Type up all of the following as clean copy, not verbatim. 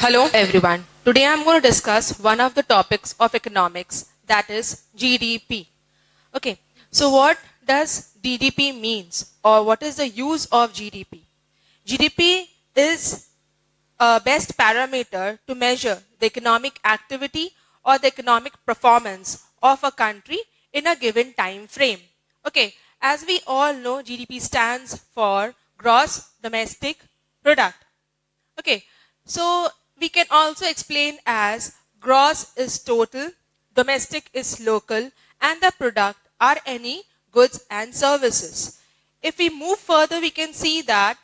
Hello everyone. Today I'm going to discuss one of the topics of economics, that is GDP. Okay, so what does GDP means, or what is the use of GDP? GDP is a best parameter to measure the economic activity or the economic performance of a country in a given time frame. Okay, as we all know, GDP stands for gross domestic product. Okay, so we can also explain as gross is total, domestic is local, and the product are any goods and services. If we move further, we can see that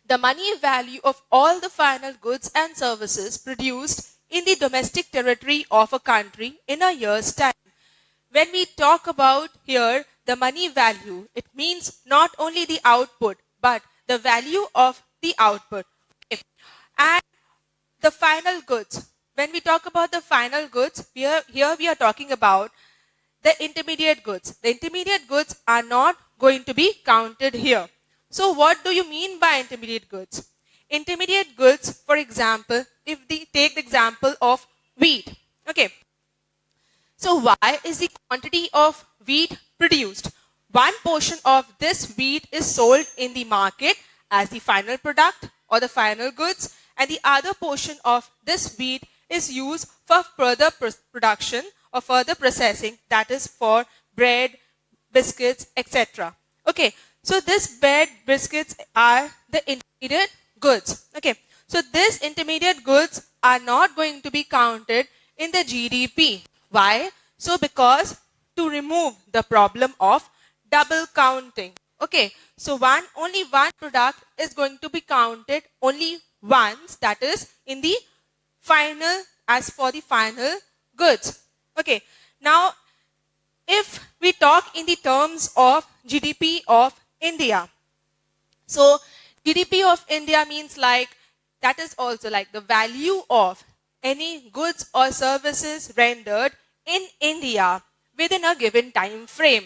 the money value of all the final goods and services produced in the domestic territory of a country in a year's time. When we talk about here the money value, it means not only the output, but the value of the output. Okay. And the final goods. When we talk about the final goods, here we are talking about the intermediate goods. The intermediate goods are not going to be counted here. So what do you mean by intermediate goods? Intermediate goods, for example, if we take the example of wheat. Okay. So why is the quantity of wheat produced? One portion of this wheat is sold in the market as the final product or the final goods, and the other portion of this wheat is used for further production or further processing, that is for bread, biscuits, etc. Okay, so this bread, biscuits are the intermediate goods. Okay, so these intermediate goods are not going to be counted in the GDP. Why? So because to remove the problem of double counting. Okay, so only one product is going to be counted only once, that is in the final, as for the final goods. Okay, now if we talk in the terms of GDP of India, so GDP of India means like, that is also like the value of any goods or services rendered in India within a given time frame.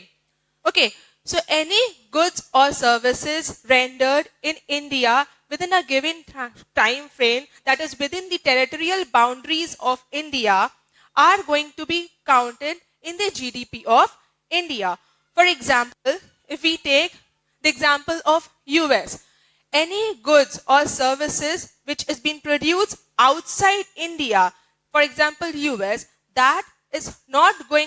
Okay, so any goods or services rendered in India within a given time frame, that is within the territorial boundaries of India, are going to be counted in the GDP of India. For example, if we take the example of US, any goods or services which is being produced outside India, for example US, that is not going